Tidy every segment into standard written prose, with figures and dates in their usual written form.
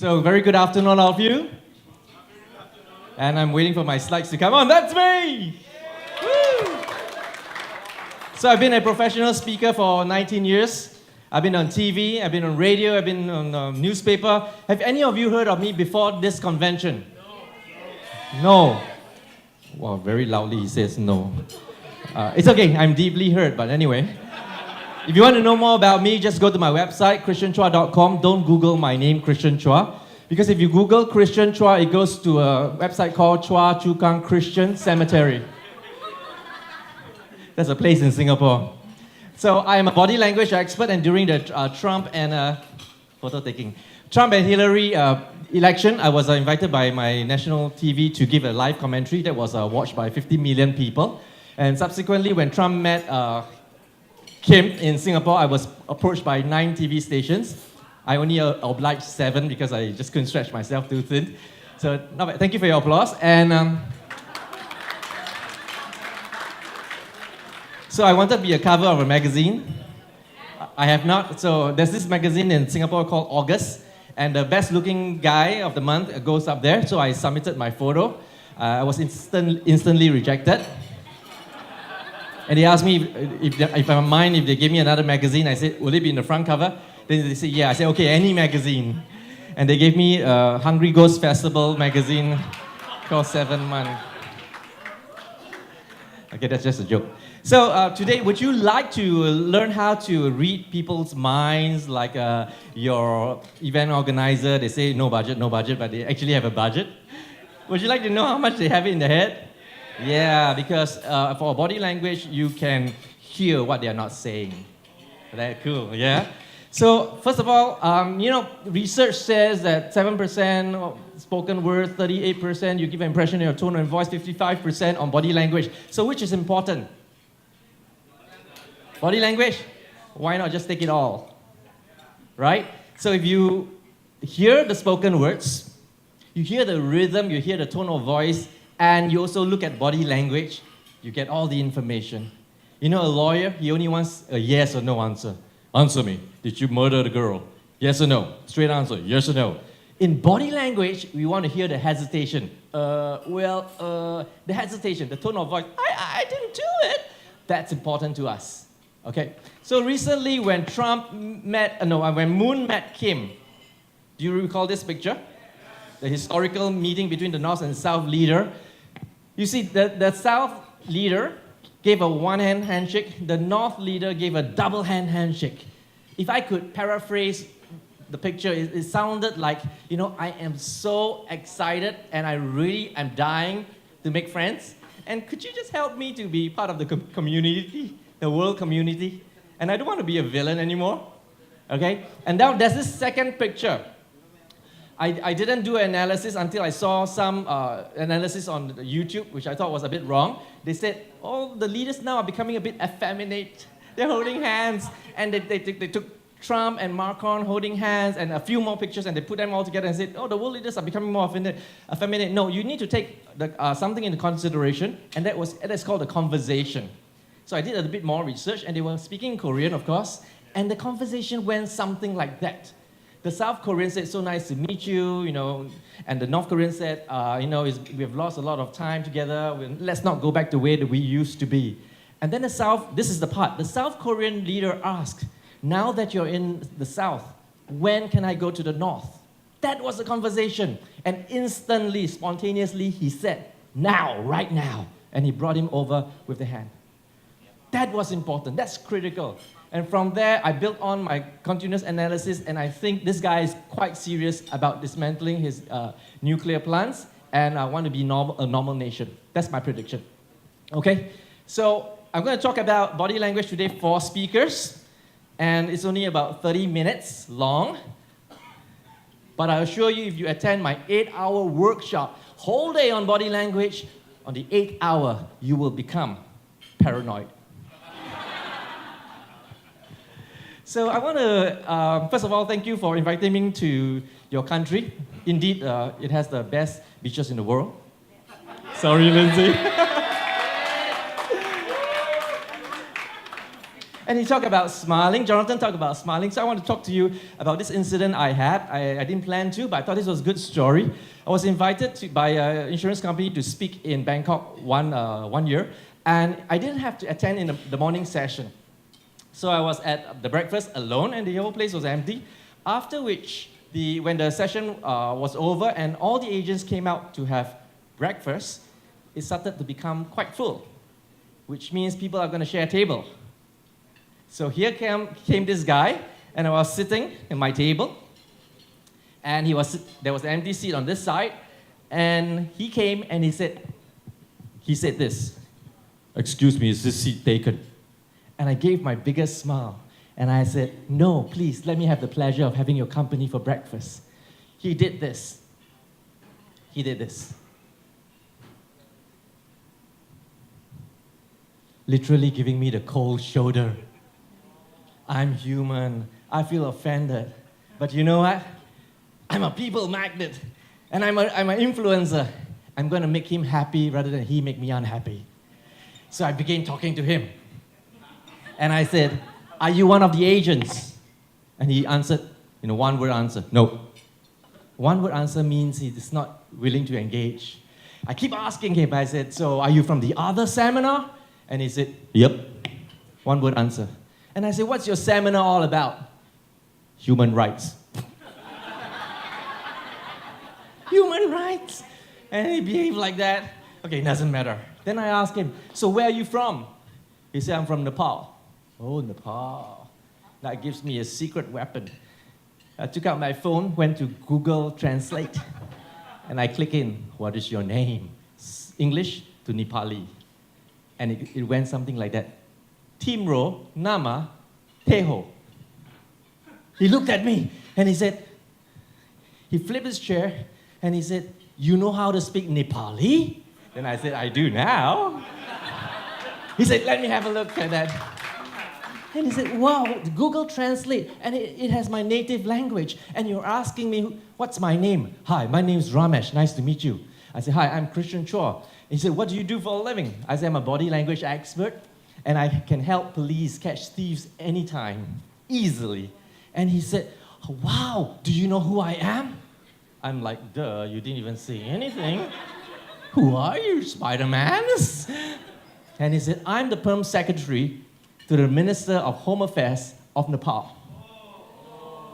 So, very good afternoon, all of you. And I'm waiting for my slides to come on. That's me! Woo! So, I've been a professional speaker for 19 years. I've been on TV, I've been on radio, I've been on newspaper. Have any of you heard of me before this convention? No. Wow, very loudly he says no. It's okay, I'm deeply hurt, but anyway. If you want to know more about me, just go to my website, christianchua.com. Don't Google my name, Christian Chua. Because if you Google Christian Chua, it goes to a website called Chua Chu Kang Christian Cemetery. That's a place in Singapore. So I am a body language expert, and during the Trump and Hillary election, I was invited by my national TV to give a live commentary that was watched by 50 million people. And subsequently, when Trump met Kim in Singapore, I was approached by 9 TV stations. I only obliged 7 because I just couldn't stretch myself too thin. So thank you for your applause. And so I wanted to be a cover of a magazine. I have not. So there's this magazine in Singapore called August, and the best looking guy of the month goes up there. So I submitted my photo. I was instantly rejected. And they asked me if I mind if they give me another magazine. I said, will it be in the front cover? Then they said, yeah. I said, okay, any magazine. And they gave me a Hungry Ghost Festival magazine called 7 Months. Okay, that's just a joke. So today, would you like to learn how to read people's minds, like your event organizer? They say no budget, but they actually have a budget. Would you like to know how much they have in their head? Yeah, because for body language, you can hear what they are not saying. That's cool, yeah? So, first of all, research says that 7% spoken words, 38% you give an impression in your tone and voice, 55% on body language. So, which is important? Body language? Why not just take it all? Right? So, if you hear the spoken words, you hear the rhythm, you hear the tone of voice, and you also look at body language, you get all the information. You know, a lawyer, he only wants a yes or no answer. Answer me. Did you murder the girl? Yes or no? Straight answer. Yes or no? In body language, we want to hear the hesitation. The hesitation, the tone of voice. I didn't do it. That's important to us. Okay? So recently, when when Moon met Kim, do you recall this picture? The historical meeting between the North and South leader. You see, the South leader gave a one-hand handshake. The North leader gave a double-hand handshake. If I could paraphrase the picture, it sounded like, I am so excited and I really am dying to make friends. And could you just help me to be part of the community, the world community? And I don't want to be a villain anymore. Okay? And now there's this second picture. I didn't do an analysis until I saw some analysis on YouTube, which I thought was a bit wrong. They said, the leaders now are becoming a bit effeminate. They're holding hands. And they took Trump and Macron holding hands and a few more pictures, and they put them all together and said, the world leaders are becoming more effeminate. No, you need to take something into consideration, and that's called a conversation. So I did a bit more research, and they were speaking Korean, of course, and the conversation went something like that. The South Korean said, so nice to meet you, and the North Korean said, we've lost a lot of time together. Let's not go back to where we used to be. And then this is the part, the South Korean leader asked, now that you're in the South, when can I go to the North? That was the conversation. And instantly, spontaneously, he said, now, right now. And he brought him over with the hand. That was important. That's critical. And from there, I built on my continuous analysis, and I think this guy is quite serious about dismantling his nuclear plants, and I want to be a normal nation. That's my prediction. Okay? So I'm going to talk about body language today for speakers, and it's only about 30 minutes long. But I assure you, if you attend my 8-hour workshop, whole day on body language, on the 8th hour, you will become paranoid. So I want to, first of all, thank you for inviting me to your country. Indeed, it has the best beaches in the world. Sorry, Lindsay. And he talked about smiling. Jonathan talked about smiling. So I want to talk to you about this incident I had. I didn't plan to, but I thought this was a good story. I was invited by an insurance company to speak in Bangkok one year. And I didn't have to attend in the morning session. So I was at the breakfast alone, and the whole place was empty. After which, when the session was over and all the agents came out to have breakfast, it started to become quite full, which means people are going to share a table. So here came this guy, and I was sitting at my table, and there was an empty seat on this side, and he came and he said this, "Excuse me, is this seat taken?" And I gave my biggest smile, and I said, "No, please, let me have the pleasure of having your company for breakfast." He did this. He did this. Literally giving me the cold shoulder. I'm human. I feel offended. But you know what? I'm a people magnet. And I'm an influencer. I'm going to make him happy rather than he make me unhappy. So I began talking to him. And I said, "Are you one of the agents?" And he answered, one-word answer, "No." One-word answer means he is not willing to engage. I keep asking him. I said, "So are you from the other seminar?" And he said, "Yep." One-word answer. And I said, "What's your seminar all about?" "Human rights." Human rights? And he behaved like that. Okay, doesn't matter. Then I asked him, "So where are you from?" He said, "I'm from Nepal." Oh, Nepal. That gives me a secret weapon. I took out my phone, went to Google Translate, and I click in, "What is your name?" English to Nepali. And it went something like that. "Timro Nama Teho." He looked at me and he flipped his chair and he said, "You know how to speak Nepali?" Then I said, "I do now." He said, "Let me have a look at that." And he said, "Wow, Google Translate, and it has my native language. And you're asking me, what's my name?" "Hi, my name's Ramesh. Nice to meet you." I said, "Hi, I'm Christian Chua." He said, "What do you do for a living?" I said, "I'm a body language expert, and I can help police catch thieves anytime, easily." And he said, "Wow, do you know who I am?" I'm like, "Duh, you didn't even say anything." "Who are you, Spider-Man?" And he said, "I'm the Perm Secretary to the Minister of Home Affairs of Nepal.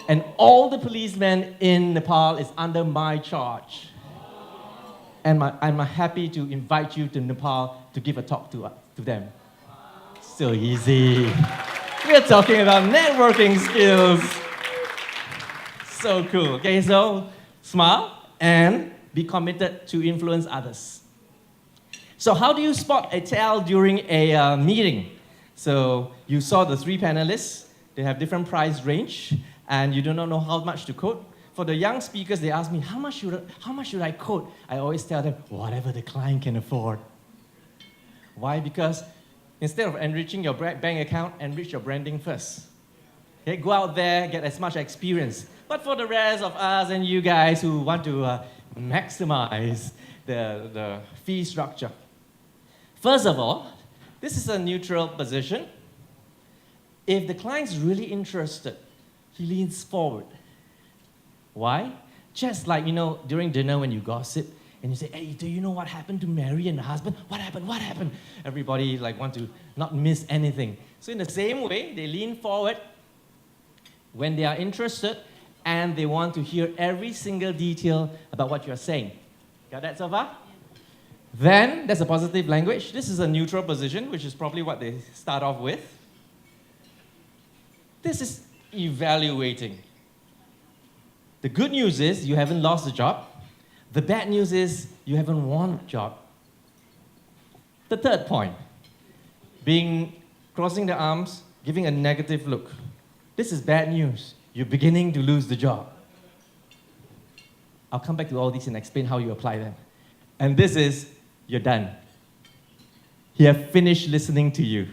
And all the policemen in Nepal is under my charge. And I'm happy to invite you to Nepal to give a talk to them." So easy. We're talking about networking skills. So cool. Okay, so smile and be committed to influence others. So how do you spot a tell during a meeting? So you saw the three panelists. They have different price range, and you do not know how much to quote. For the young speakers, they ask me, how much should I quote? I always tell them, whatever the client can afford. Why? Because instead of enriching your bank account, enrich your branding first. Okay, go out there, get as much experience. But for the rest of us and you guys who want to maximize the fee structure, first of all, this is a neutral position. If the client's really interested, he leans forward. Why? Just like, during dinner when you gossip and you say, "Hey, do you know what happened to Mary and the husband? What happened? What happened?" Everybody want to not miss anything. So in the same way, they lean forward when they are interested and they want to hear every single detail about what you're saying. Got that so far? Then, that's a positive language. This is a neutral position, which is probably what they start off with. This is evaluating. The good news is you haven't lost the job. The bad news is you haven't won the job. The third point, crossing the arms, giving a negative look. This is bad news. You're beginning to lose the job. I'll come back to all these and explain how you apply them. And this is, you're done. He have finished listening to you.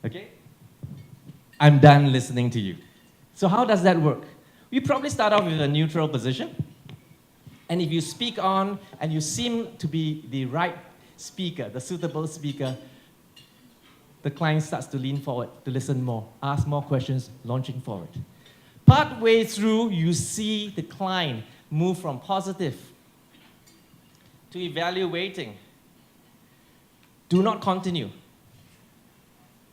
Okay? I'm done listening to you. So how does that work? We probably start off with a neutral position. And if you speak on and you seem to be the right speaker, the suitable speaker, the client starts to lean forward to listen more, ask more questions, launching forward. Partway through, you see the client move from positive to evaluating. Do not continue.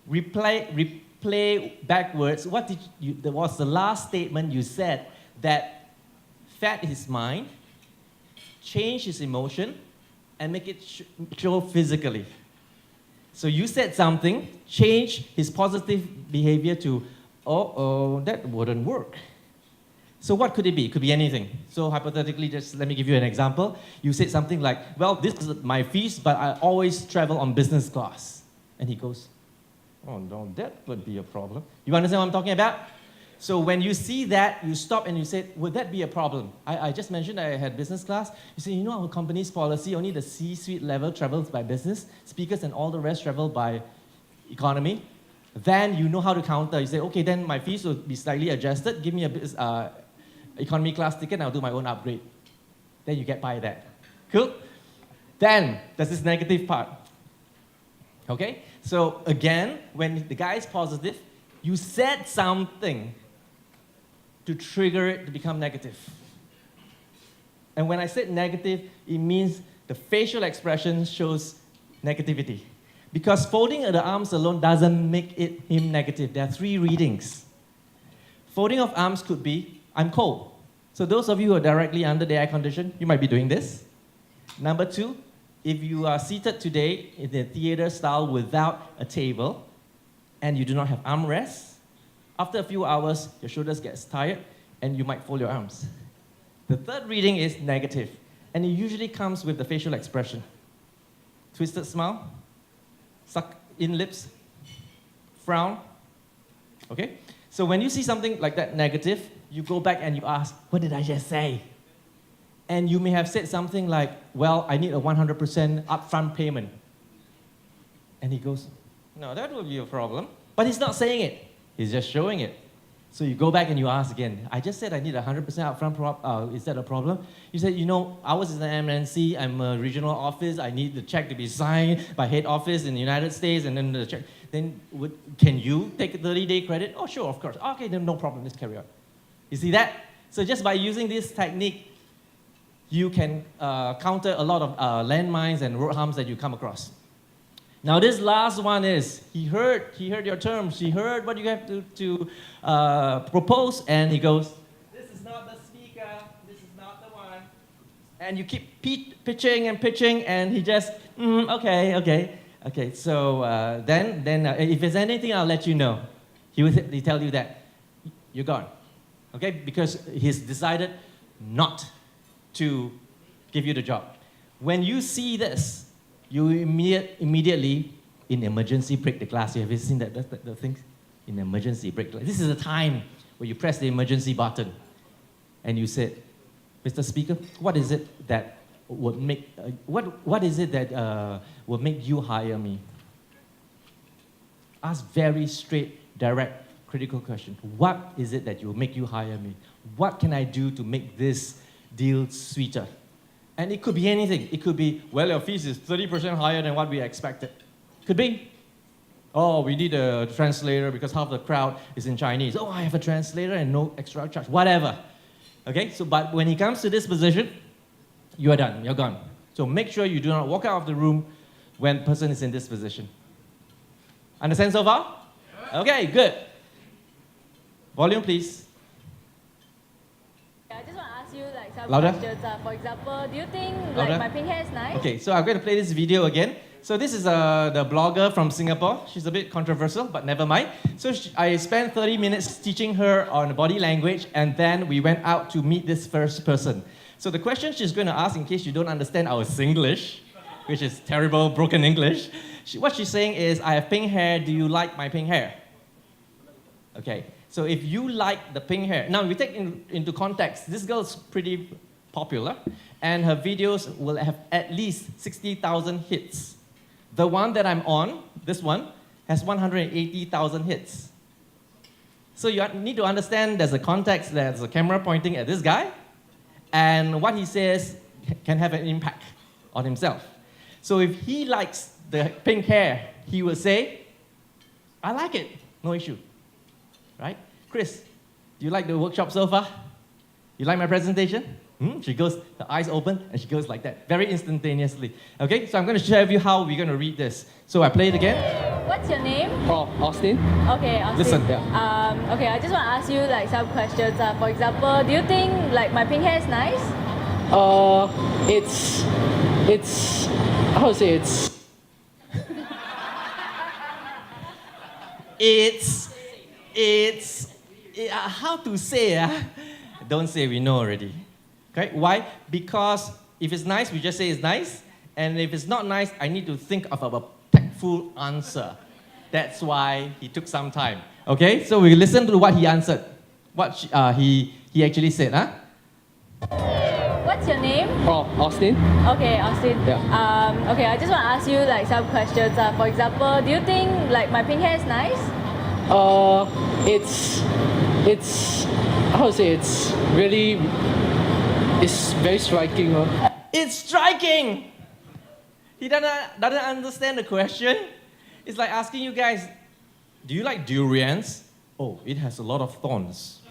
Replay backwards. What was the last statement you said that fed his mind, change his emotion, and make it show physically? So you said something, change his positive behavior to, oh, that wouldn't work. So what could it be? It could be anything. So hypothetically, just let me give you an example. You said something like, well, this is my fees, but I always travel on business class. And he goes, oh no, that would be a problem. You understand what I'm talking about? So when you see that, you stop and you say, would that be a problem? I just mentioned I had business class. You say, you know our company's policy, only the C-suite level travels by business, speakers and all the rest travel by economy. Then you know how to counter. You say, okay, then my fees will be slightly adjusted. Give me a economy class ticket and I'll do my own upgrade. Then you get by that. Cool? Then there's this negative part. Okay? So again, when the guy is positive, you said something to trigger it to become negative. And when I said negative, it means the facial expression shows negativity. Because folding the arms alone doesn't make him negative. There are three readings. Folding of arms could be, I'm cold. So those of you who are directly under the air condition, you might be doing this. Number two, if you are seated today in the theater style without a table, and you do not have armrests, after a few hours, your shoulders get tired, and you might fold your arms. The third reading is negative, and it usually comes with the facial expression. Twisted smile, suck in lips, frown, okay? So when you see something like that negative, you go back and you ask, what did I just say? And you may have said something like, well, I need a 100% upfront payment. And he goes, no, that would be a problem. But he's not saying it. He's just showing it. So you go back and you ask again, I just said I need a 100% upfront, is that a problem? You said, you know, ours is an MNC, I'm a regional office, I need the check to be signed by head office in the United States, and then the check, then can you take a 30-day credit? Oh, sure, of course. Okay, then no problem, let's carry on. You see that? So just by using this technique, you can counter a lot of landmines and road humps that you come across. Now this last one is, he heard your terms, he heard what you have to propose, and he goes, this is not the speaker, this is not the one. And you keep pitching, and he just, okay. So then if there's anything, I'll let you know. He'll tell you that you're gone, okay? Because he's decided not to give you the job. When you see this, you immediately, in emergency, break the glass. You have seen that the thing? In emergency, break the glass. This is a time where you press the emergency button and you said, Mr. Speaker, what is it that would make, what is it that will make you hire me? Ask very straight, direct, critical question. What is it that will make you hire me? What can I do to make this deal sweeter? And it could be anything. It could be, well, your fees is 30% higher than what we expected. Could be, oh, we need a translator because half the crowd is in Chinese. Oh, I have a translator and no extra charge. Whatever. Okay, so but when he comes to this position, you are done. You're gone. So make sure you do not walk out of the room when the person is in this position. Understand so far? Okay, good. Volume, please. I just want to ask you like some Louder. questions. For example, do you think Louder. like my pink hair is nice? Okay, so I'm going to play this video again. So this is the blogger from Singapore. She's a bit controversial, but never mind. So I spent 30 minutes teaching her on body language, and then we went out to meet this first person. So the question she's going to ask, in case you don't understand our Singlish, which is terrible, broken English, what she's saying is, I have pink hair, do you like my pink hair? Okay, so if you like the pink hair, now we take into context, this girl's pretty popular, and her videos will have at least 60,000 hits. The one that I'm on, this one, has 180,000 hits. So you need to understand there's a context, there's a camera pointing at this guy, and what he says can have an impact on himself. So if he likes the pink hair, he will say, I like it. No issue. Right? Chris, do you like the workshop so far? You like my presentation? She goes, her eyes open, and she goes like that, very instantaneously. Okay, so I'm going to share with you how we're going to read this. So I play it again. What's your name? Oh, Austin? Okay, Austin. Listen. Okay, I just want to ask you like some questions. For example, do you think like my pink hair is nice? It's how to say how to say, don't say, we know already. Okay, why? Because if it's nice, we just say it's nice. And if it's not nice, I need to think of a tactful answer. That's why he took some time. Okay, so we listen to what he answered. What he actually said, huh? What's your name? Oh, Austin? Okay, Austin. Yeah. Okay, I just want to ask you like some questions. For example, do you think like my pink hair is nice? It's how to say it's very striking. It's striking! He doesn't understand the question. It's like asking you guys, do you like durians? Oh, it has a lot of thorns.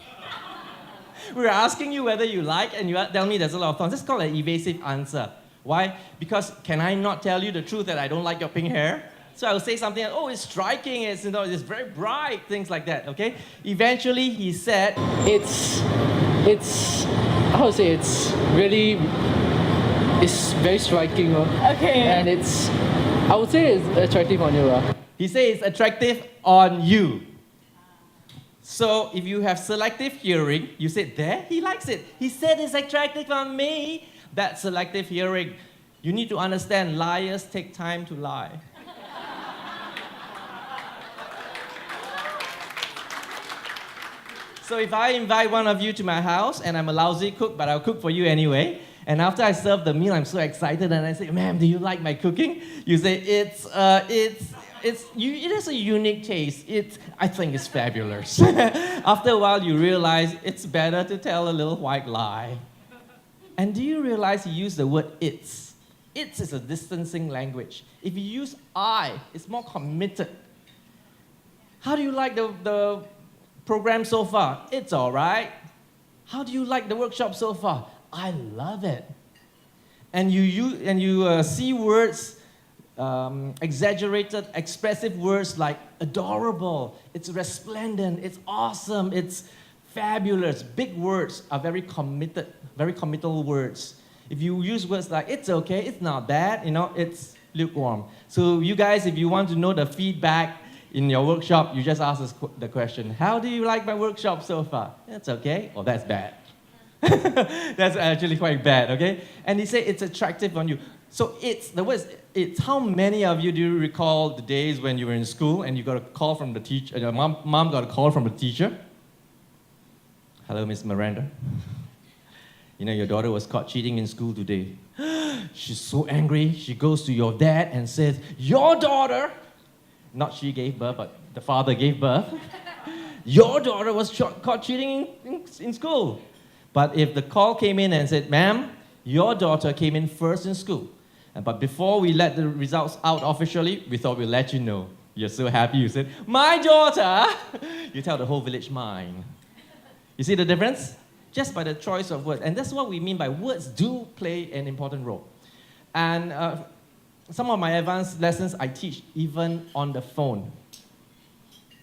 We're asking you whether you like, and you tell me there's a lot of thorns. That's called an evasive answer. Why? Because can I not tell you the truth that I don't like your pink hair? So I will say something like, oh, it's striking, it's very bright, things like that, okay? Eventually, he said, It's how to say it's very striking. Okay. And I would say it's attractive on you. he said it's attractive on you. So if you have selective hearing, you said, there, he likes it. He said it's attractive on me. That's selective hearing. You need to understand, liars take time to lie. So if I invite one of you to my house, and I'm a lousy cook, but I'll cook for you anyway, and after I serve the meal, I'm so excited, and I say, ma'am, do you like my cooking? You say, it has a unique taste. I think it's fabulous. After a while, you realize it's better to tell a little white lie. And do you realize he used the word it's? It's is a distancing language. If you use I, it's more committed. How do you like the program so far? It's all right. How do you like the workshop so far? I love it. And you see words, exaggerated, expressive words like adorable, it's resplendent, it's awesome, it's fabulous. Big words are very committal words. If you use words like it's okay, it's not bad, it's lukewarm. So you guys, if you want to know the feedback in your workshop, you just ask the question, how do you like my workshop so far? That's okay, or that's bad. That's actually quite bad, okay? And he said it's attractive on you. So it's how many of you do you recall the days when you were in school and you got a call from the teacher, your mom got a call from the teacher? Hello, Miss Miranda. Your daughter was caught cheating in school today. She's so angry, she goes to your dad and says, your daughter, not she gave birth, but the father gave birth. Your daughter was caught cheating in school. But if the call came in and said, ma'am, your daughter came in first in school. But before we let the results out officially, we thought we'd let you know. You're so happy, you said, my daughter! You tell the whole village mine. You see the difference? Just by the choice of words. And that's what we mean by words do play an important role. And some of my advanced lessons I teach even on the phone.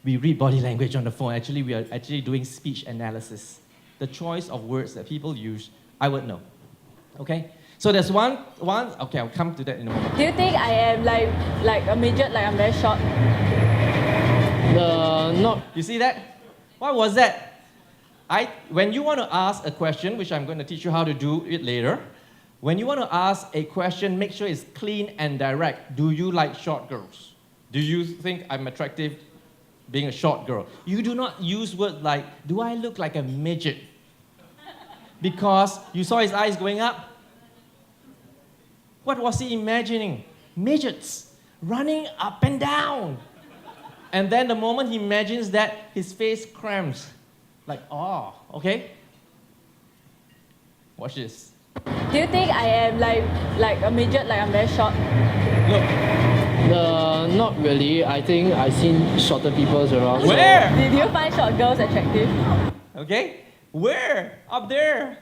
We read body language on the phone. Actually, we are actually doing speech analysis. The choice of words that people use, I would know. Okay? So there's one, okay, I'll come to that in a moment. Do you think I am like a midget, like I'm very short? Not. You see that? What was that? When you want to ask a question, which I'm going to teach you how to do it later, when you want to ask a question, make sure it's clean and direct. Do you like short girls? Do you think I'm attractive being a short girl? You do not use words like, do I look like a midget? Because you saw his eyes going up. What was he imagining? Midgets running up and down. And then the moment he imagines that, his face cramps. Like, oh, okay? Watch this. Do you think I am like a midget, like I'm very short? Look. Not really. I think I've seen shorter people around. so- Where? Do you find short girls attractive? Okay? Where? Up there.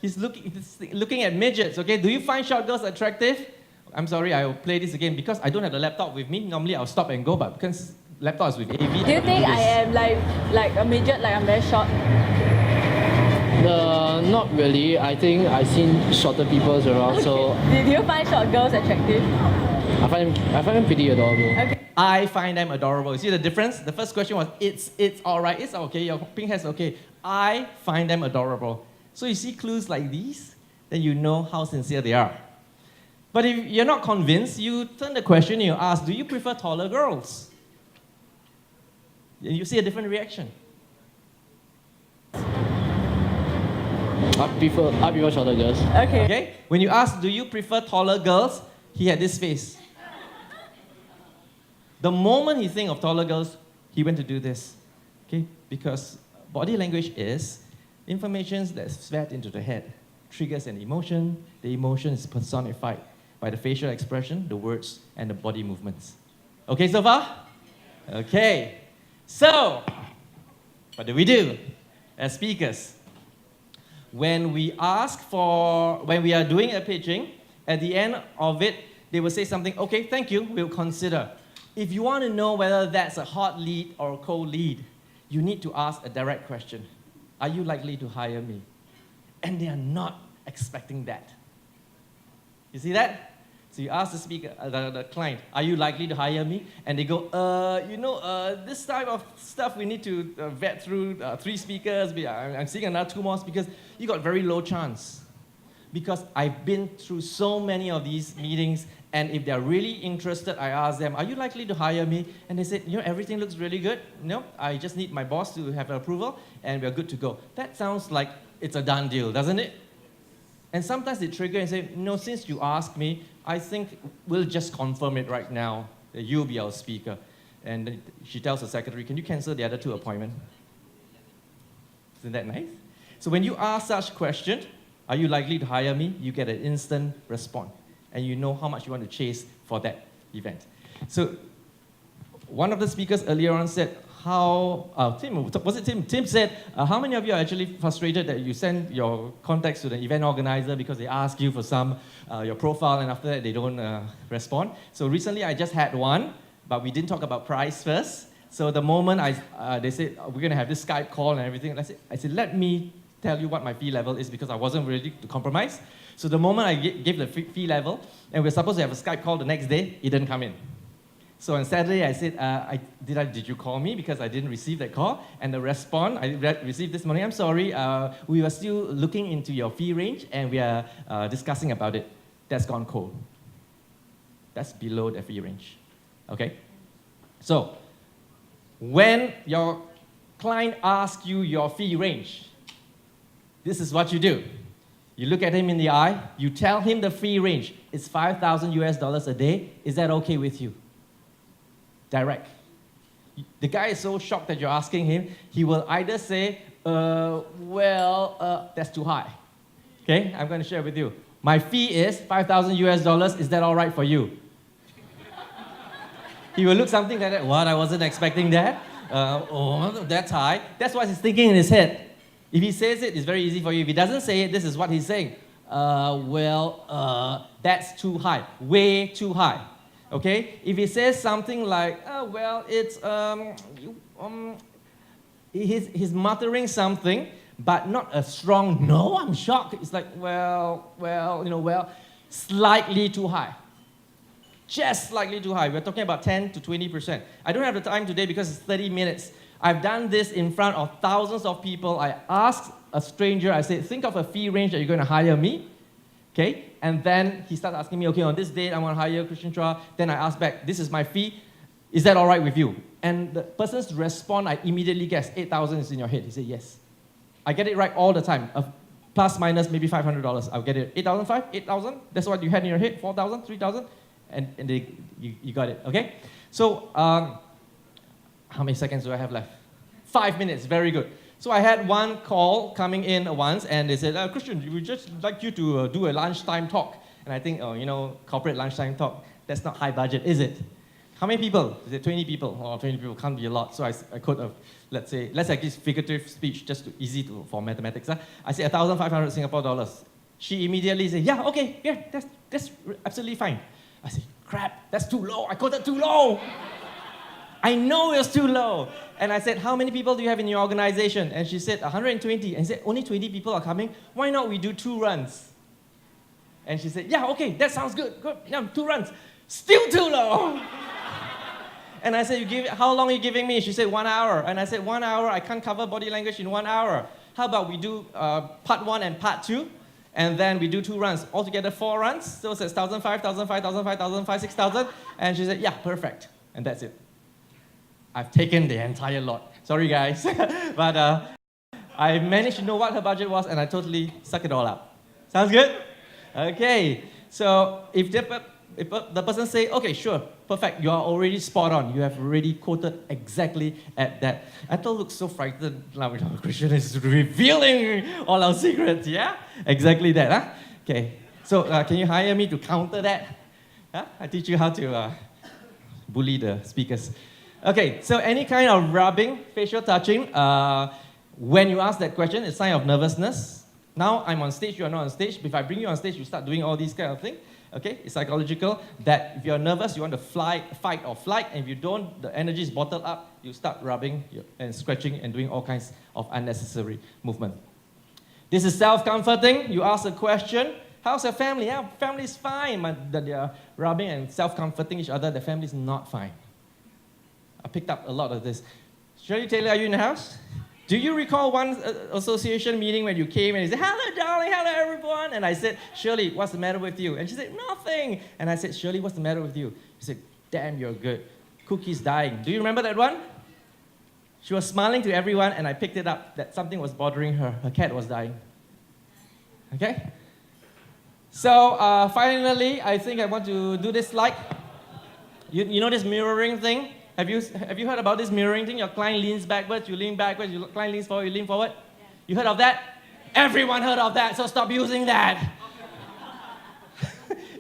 He's looking at midgets, okay? Do you find short girls attractive? I'm sorry, I will play this again because I don't have the laptop with me. Normally I'll stop and go, but because laptop is with AV. Do you think I am like a midget, like I'm very short? Not really. I think I've seen shorter people around. So Do you find short girls attractive? I find them pretty adorable. Okay. I find them adorable. You see the difference? The first question was, it's all right, it's okay, your pink hair's okay. I find them adorable. So you see clues like these, then you know how sincere they are. But if you're not convinced, you turn the question and you ask, do you prefer taller girls? And you see a different reaction. I prefer shorter girls. Okay. Okay? When you ask, do you prefer taller girls? He had this face. The moment he think of taller girls, he went to do this. Okay? Because body language is information that's fed into the head. Triggers an emotion. The emotion is personified by the facial expression, the words, and the body movements. Okay so far? Okay. So, what do we do as speakers? When we are doing a pitching, at the end of it, they will say something, okay, thank you, we'll consider. If you want to know whether that's a hot lead or a cold lead, you need to ask a direct question. Are you likely to hire me? And they are not expecting that. You see that? So you ask the speaker, the client, are you likely to hire me? And they go, this type of stuff we need to vet through 3 speakers. I'm seeing another 2 more speakers. You got very low chance. Because I've been through so many of these meetings, and if they're really interested, I ask them, are you likely to hire me? And they said, everything looks really good. No, I just need my boss to have approval, and we're good to go. That sounds like it's a done deal, doesn't it? And sometimes they trigger and say, no, since you asked me, I think we'll just confirm it right now that you'll be our speaker. And she tells the secretary, can you cancel the other 2 appointments? Isn't that nice? So when you ask such question, are you likely to hire me? You get an instant response. And you know how much you want to chase for that event. So one of the speakers earlier on said, Tim said, how many of you are actually frustrated that you send your contacts to the event organizer because they ask you for your profile, and after that they don't respond? So recently I just had one, but we didn't talk about price first. So the moment they said, we're going to have this Skype call and everything, I said, let me tell you what my fee level is, because I wasn't ready to compromise. So the moment I gave the fee level, and we're supposed to have a Skype call the next day, it didn't come in. So on Saturday, I said, did you call me? Because I didn't receive that call. And the response I received this morning, I'm sorry, we were still looking into your fee range, and we are discussing about it. That's gone cold. That's below the fee range. Okay? So, when your client asks you your fee range, this is what you do. You look at him in the eye, you tell him the fee range. It's $5,000 a day. Is that okay with you? Direct. The guy is so shocked that you're asking him, he will either say, that's too high. Okay, I'm going to share with you. My fee is $5,000. Is that all right for you? He will look something like that. What? I wasn't expecting that. That's high. That's what he's thinking in his head. If he says it, it's very easy for you. If he doesn't say it, this is what he's saying. That's too high. Way too high. Okay? If he says something like, he's muttering something, but not a strong no, I'm shocked. It's like, slightly too high. Just slightly too high. We're talking about 10 to 20%. I don't have the time today because it's 30 minutes. I've done this in front of thousands of people. I asked a stranger, I said, think of a fee range that you're going to hire me. Okay? And then he started asking me, okay, on this date, I want to hire Christian Chua. Then I asked back, this is my fee. Is that all right with you? And the person's response, I immediately guessed, 8,000 is in your head. He said, yes. I get it right all the time. Plus, minus, maybe $500. I'll get it. 8,005? 8,000? That's what you had in your head? 4,000? 3,000? And you got it, okay? So, how many seconds do I have left? 5 minutes, very good. So I had one call coming in once, and they said, Christian, we would just like you to do a lunchtime talk. And I think, corporate lunchtime talk, That's not high budget, is it? How many people? Is it 20 people? Oh, 20 people can't be a lot. So I quote a, let's say this figurative speech, just for mathematics. I say 1,500 Singapore dollars. She immediately said, yeah, okay, yeah, that's absolutely fine. I said, crap, that's too low. I quoted too low. I know it was too low. And I said, how many people do you have in your organization? And she said, 120. And I said, only 20 people are coming? Why not we do 2 runs? And she said, yeah, okay, that sounds good. Good, yeah, 2 runs. Still too low. And I said, how long are you giving me? She said, 1 hour. And I said, 1 hour? I can't cover body language in 1 hour. How about we do part 1 and part 2? And then we do 2 runs. Altogether 4 runs. So it's 1,500, 1,500, 1,500, 6,000. And she said, yeah, perfect. And that's it. I've taken the entire lot. Sorry, guys. But I managed to know what her budget was, and I totally suck it all up. Sounds good? Okay. So if the person say, okay, sure, perfect, you are already spot on. You have already quoted exactly at that. I thought looked so frightened. Now Christian is revealing all our secrets, yeah? Exactly that, huh? Okay. So can you hire me to counter that? Huh? I teach you how to bully the speakers. Okay, so any kind of rubbing, facial touching, when you ask that question, it's a sign of nervousness. Now I'm on stage, you are not on stage. If I bring you on stage, you start doing all these kind of things. Okay, it's psychological that if you're nervous, you want to fight or flight, and if you don't, the energy is bottled up, you start rubbing and scratching and doing all kinds of unnecessary movement. This is self-comforting. You ask a question, how's your family? Yeah, family is fine, but they are rubbing and self-comforting each other, the family is not fine. I picked up a lot of this. Shirley Taylor, are you in the house? Do you recall one association meeting when you came and you said, hello, darling, hello, everyone? And I said, Shirley, what's the matter with you? And she said, nothing. And I said, Shirley, what's the matter with you? She said, damn, you're good. Cookie's dying. Do you remember that one? She was smiling to everyone, and I picked it up that something was bothering her. Her cat was dying. Okay? So finally, I think I want to do this slide. You know this mirroring thing? Have you heard about this mirroring thing? Your client leans backwards, you lean backwards, your client leans forward, you lean forward? Yeah. You heard of that? Everyone heard of that, so stop using that.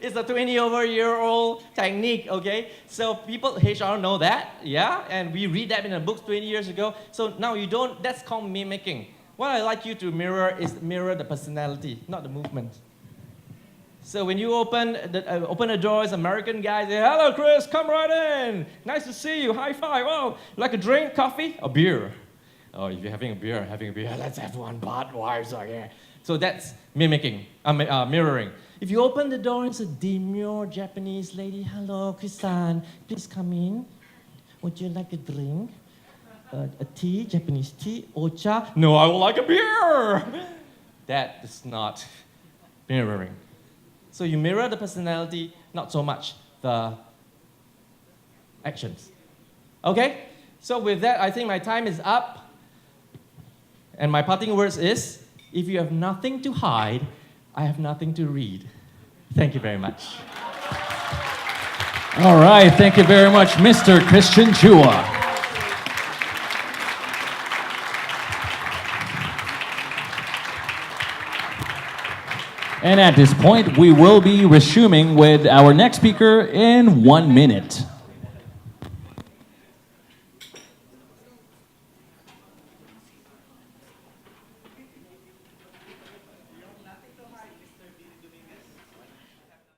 It's a 20-over-year-old technique, okay? So people, HR know that, yeah? And we read that in the books 20 years ago. So now you don't, that's called mimicking. What I like you to mirror is mirror the personality, not the movement. So when you open the doors, American guys say, hello, Chris, come right in. Nice to see you, high five. Oh, like a drink, coffee, a beer. Oh, if you're having a beer, let's have one, Budweiser, yeah. So that's mimicking, mirroring. If you open the door, it's a demure Japanese lady. Hello, Chris-san, please come in. Would you like a drink? A tea, Japanese tea, ocha? No, I would like a beer. That is not mirroring. So you mirror the personality, not so much the actions. Okay? So with that, I think my time is up. And my parting words is, if you have nothing to hide, I have nothing to read. Thank you very much. All right, thank you very much, Mr. Christian Chua. And at this point, we will be resuming with our next speaker in 1 minute.